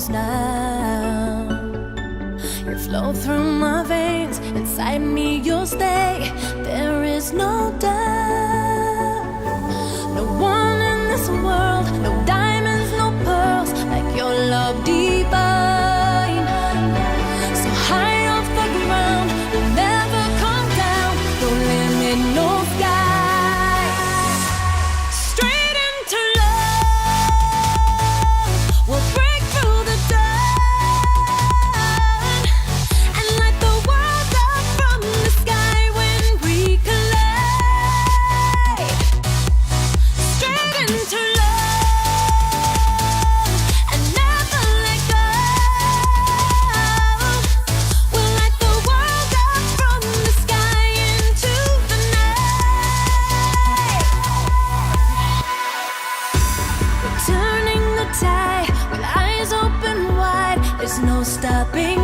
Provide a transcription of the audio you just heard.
close now. You flow through my veins, inside me you'll stay. There is no doubt. No one in this world, no diamonds, no pearls, like your love divine. So high off the ground, you'll never come down. No limit, no sky. Straight into love, we'll break through the dawn and light the world up from the sky when we collide. Straight into love and never let go. We'll light the world up from the sky into the night. We're turning the tide with eyes open wide. There's no stopping